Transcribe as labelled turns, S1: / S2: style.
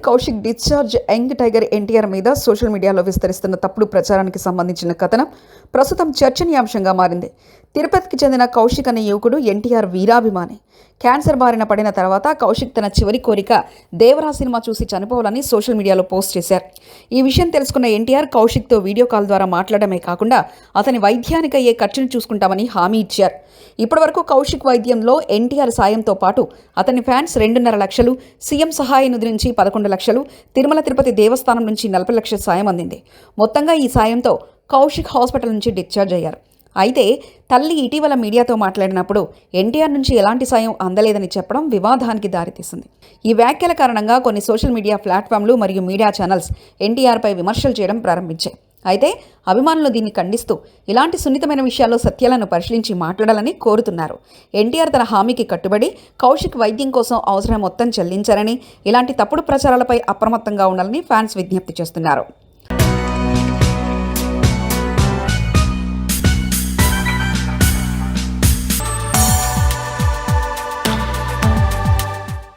S1: Kaushik discharge young tiger NTR మీద social మీడియాలో విస్తరిస్తున్న తప్పుడు ప్రచారానికి సంబంధించిన కథనం ప్రస్తుతం చర్చనీయాంశంగా మారింది. తిరుపతికి చెందిన కౌశిక్ అనే యువకుడు ఎన్టీఆర్ వీరాభిమాని. క్యాన్సర్ బారిన పడిన తర్వాత కౌశిక్ తన చివరి కోరిక దేవరా సినిమా చూసి చనిపోవాలని సోషల్ మీడియాలో పోస్ట్ చేశారు. ఈ విషయం తెలుసుకున్న ఎన్టీఆర్ కౌశిక్తో వీడియో కాల్ ద్వారా మాట్లాడమే కాకుండా అతని వైద్యానికి అయ్యే ఖర్చును చూసుకుంటామని హామీ ఇచ్చారు. ఇప్పటివరకు కౌశిక్ వైద్యంలో ఎన్టీఆర్ సాయంతో పాటు అతని ఫ్యాన్స్ 2.5 లక్షలు, సీఎం సహాయ నిధి నుంచి 11 లక్షలు, తిరుమల తిరుపతి దేవస్థానం నుంచి 40 లక్షల సాయం అందింది. మొత్తంగా ఈ సాయంతో కౌశిక్ హాస్పిటల్ నుంచి డిశ్చార్జ్ అయ్యారు. అయితే తల్లి ఇటీవల మీడియాతో మాట్లాడినప్పుడు ఎన్టీఆర్ నుంచి ఎలాంటి సాయం అందలేదని చెప్పడం వివాదానికి దారితీసింది. ఈ వ్యాఖ్యల కారణంగా కొన్ని సోషల్ మీడియా ప్లాట్ఫామ్లు మరియు మీడియా ఛానల్స్ ఎన్టీఆర్పై విమర్శలు చేయడం ప్రారంభించాయి. అయితే అభిమానులు దీన్ని ఖండిస్తూ ఇలాంటి సున్నితమైన విషయాల్లో సత్యాలను పరిశీలించి మాట్లాడాలని కోరుతున్నారు. ఎన్టీఆర్ తన హామీకి కట్టుబడి కౌశిక్ వైద్యం కోసం అవసరం మొత్తం చెల్లించారని, ఇలాంటి తప్పుడు ప్రచారాలపై అప్రమత్తంగా ఉండాలని ఫ్యాన్స్ విజ్ఞప్తి చేస్తున్నారు.